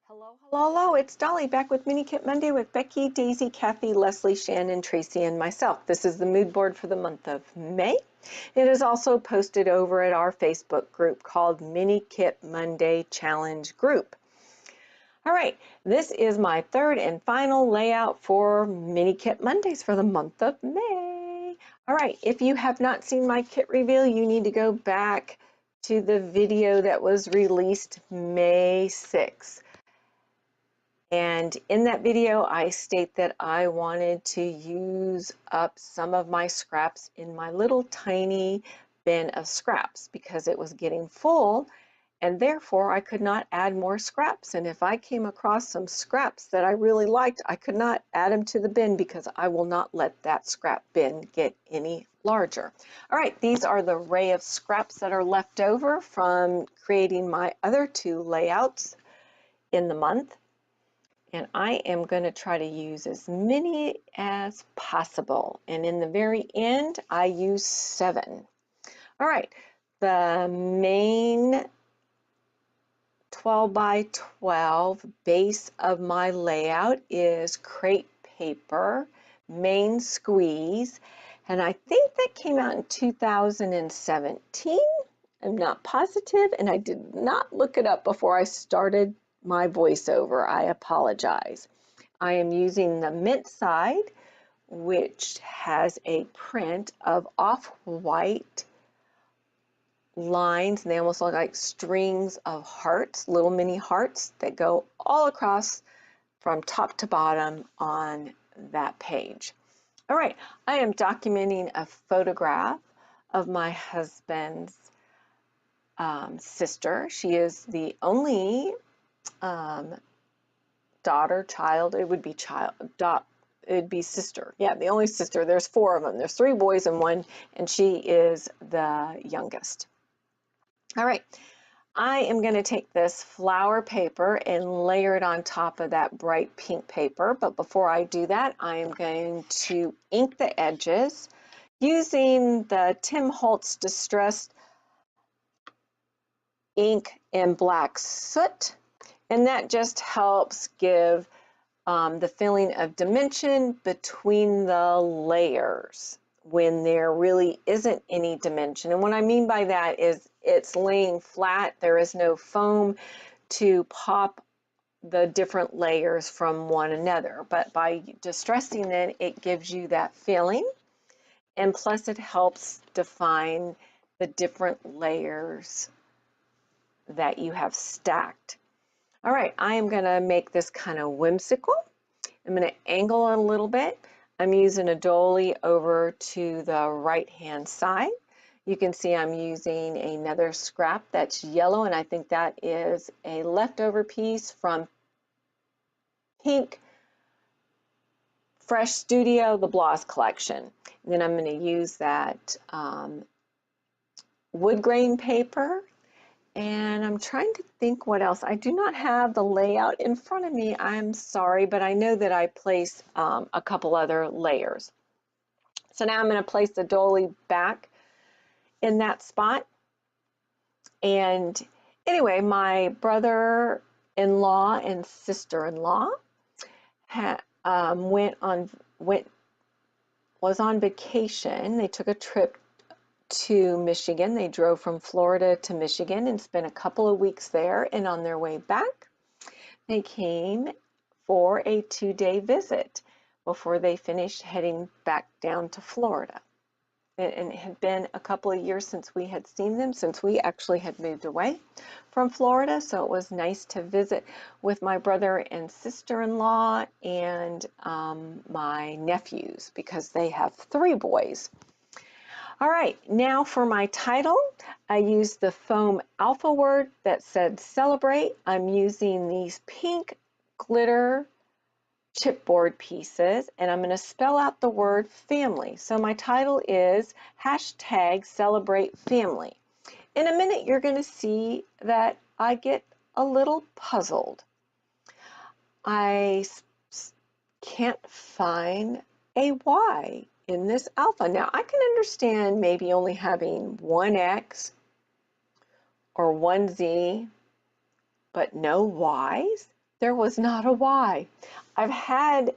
Hello, hello, hello. It's Dolly back with Mini Kit Monday with Becky, Daisy, Kathy, Leslie, Shannon, Tracy, and myself. This is the mood board for the month of May. It is also posted over at our Facebook group called Mini Kit Monday Challenge Group. All right, this is my third and final layout for Mini Kit Mondays for the month of May. All right, if you have not seen my kit reveal, you need to go back to the video that was released May 6th. And in that video, I state that I wanted to use up some of my scraps in my little tiny bin of scraps because it was getting full and therefore I could not add more scraps. And if I came across some scraps that I really liked, I could not add them to the bin because I will not let that scrap bin get any larger. All right, these are the array of scraps that are left over from creating my other two layouts in the month. And I am going to try to use as many as possible. And in the very end, I use 7. All right, the main 12 by 12 base of my layout is crepe paper, main squeeze, and I think that came out in 2017. I'm not positive, and I did not look it up before I started my voiceover. I apologize. I am using the mint side, which has a print of off-white lines, and they almost look like strings of hearts, little mini hearts that go all across from top to bottom on that page. All right, I am documenting a photograph of my husband's sister. She is the only child, it would be sister. Yeah, the only sister. There's 4 of them. There's 3 boys and 1, and she is the youngest. All right, I am going to take this flower paper and layer it on top of that bright pink paper. But before I do that, I am going to ink the edges using the Tim Holtz Distressed ink in black soot. And that just helps give the feeling of dimension between the layers when there really isn't any dimension. And what I mean by that is it's laying flat. There is no foam to pop the different layers from one another. But by distressing it, it gives you that feeling. And plus it helps define the different layers that you have stacked. All right, I am going to make this kind of whimsical. I'm going to angle it a little bit. I'm using a dolly over to the right-hand side. You can see I'm using another scrap that's yellow, and I think that is a leftover piece from Pink Fresh Studio, the Bloss collection. And then I'm going to use that wood grain paper. And I'm trying to think what else. I do not have the layout in front of me. I'm sorry, but I know that I placed a couple other layers. So now I'm going to place the dolly back in that spot. And anyway, my brother-in-law and sister-in-law was on vacation. They took a trip to Michigan. They drove from Florida to Michigan and spent a couple of weeks there, and on their way back they came for a 2-day visit before they finished heading back down to Florida. And it had been a couple of years since we had seen them, since we actually had moved away from Florida, so it was nice to visit with my brother and sister-in-law and my nephews because they have 3 boys. All right, now for my title, I used the foam alpha word that said celebrate. I'm using these pink glitter chipboard pieces, and I'm going to spell out the word family. So my title is #CelebrateFamily. In a minute, you're going to see that I get a little puzzled. I can't find a Y in this alpha. Now, I can understand maybe only having 1 X or 1 Z, but no Ys. There was not a Y. I've had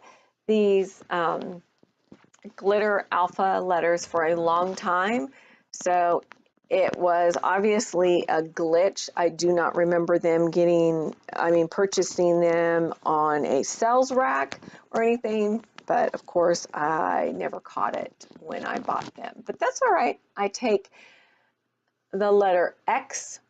these glitter alpha letters for a long time, so it was obviously a glitch. I do not remember them purchasing them on a sales rack or anything, but of course I never caught it when I bought them. But that's all right. I take the letter X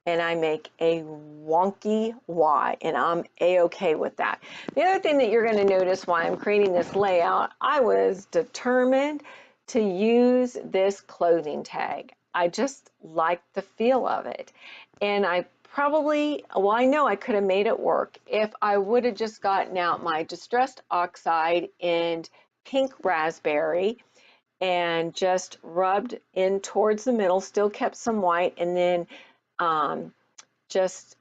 and I make a wonky Y, and I'm a-okay with that. The other thing that you're going to notice while I'm creating this layout, I was determined to use this clothing tag. I just like the feel of it. And I know I could have made it work if I would have just gotten out my Distressed Oxide in pink raspberry and just rubbed in towards the middle, still kept some white, and then just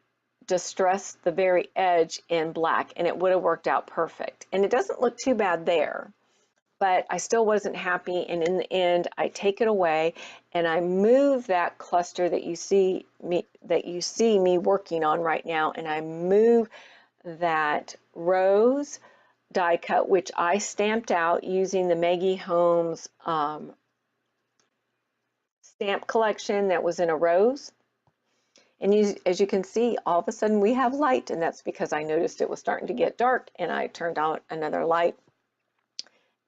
distress the very edge in black, and it would have worked out perfect. And it doesn't look too bad there, but I still wasn't happy, and in the end I take it away and I move that cluster that you see me working on right now, and I move that rose die cut, which I stamped out using the Maggie Holmes stamp collection that was in a rose. And as you can see, all of a sudden we have light, and that's because I noticed it was starting to get dark and I turned on another light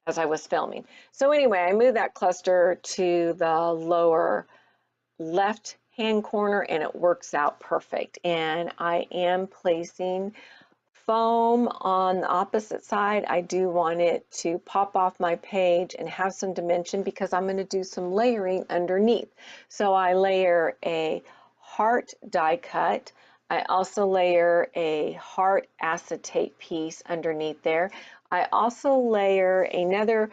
as I was filming. So anyway, I moved that cluster to the lower left hand corner and it works out perfect. And I am placing foam on the opposite side. I do want it to pop off my page and have some dimension because I'm going to do some layering underneath. So I layer a heart die cut. I also layer a heart acetate piece underneath there. I also layer another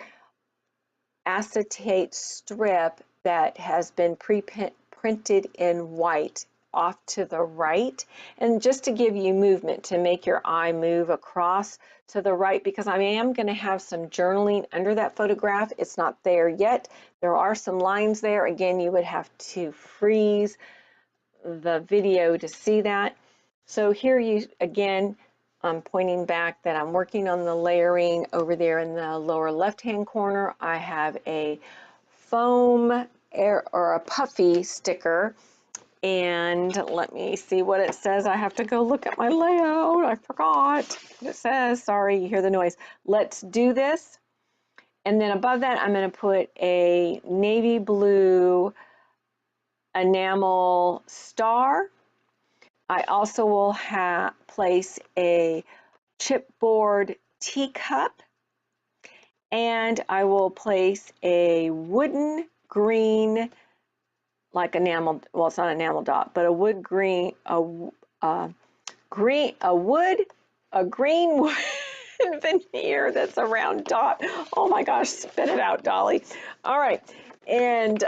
acetate strip that has been pre-printed in white off to the right, and just to give you movement, to make your eye move across to the right, because I am going to have some journaling under that photograph. It's not there yet. There are some lines there. Again, you would have to freeze the video to see that. So here I'm pointing back that I'm working on the layering. Over there in the lower left hand corner, I have a foam or a puffy sticker, and let me see what it says. I have to go look at my layout. I forgot what it says. Sorry, you hear the noise. Let's do this. And then above that, I'm going to put a navy blue enamel star. I also will place a chipboard teacup, and I will place a wooden green, like enamel, well, it's not enamel dot, but a wood green, a green wood veneer that's a round dot. Oh my gosh, spit it out, Dolly. All right. And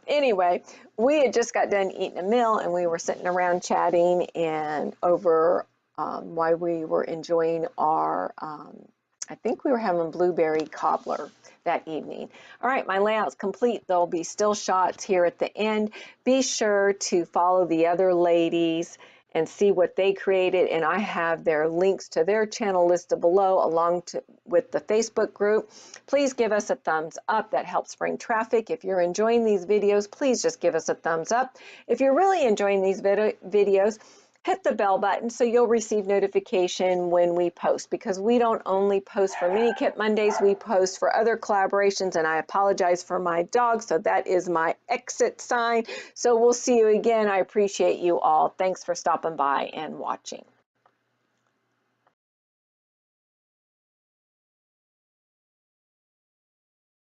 anyway, we had just got done eating a meal and we were sitting around chatting and over why we were enjoying our, I think we were having blueberry cobbler that evening. All right, my layout's complete. There'll be still shots here at the end. Be sure to follow the other ladies and see what they created, and I have their links to their channel listed below along with the Facebook group. Please give us a thumbs up. That helps bring traffic. If you're enjoying these videos, please just give us a thumbs up. If you're really enjoying these videos, hit the bell button so you'll receive notification when we post, because we don't only post for Mini Kit Mondays, we post for other collaborations, and I apologize for my dog, so that is my exit sign. So we'll see you again. I appreciate you all. Thanks for stopping by and watching.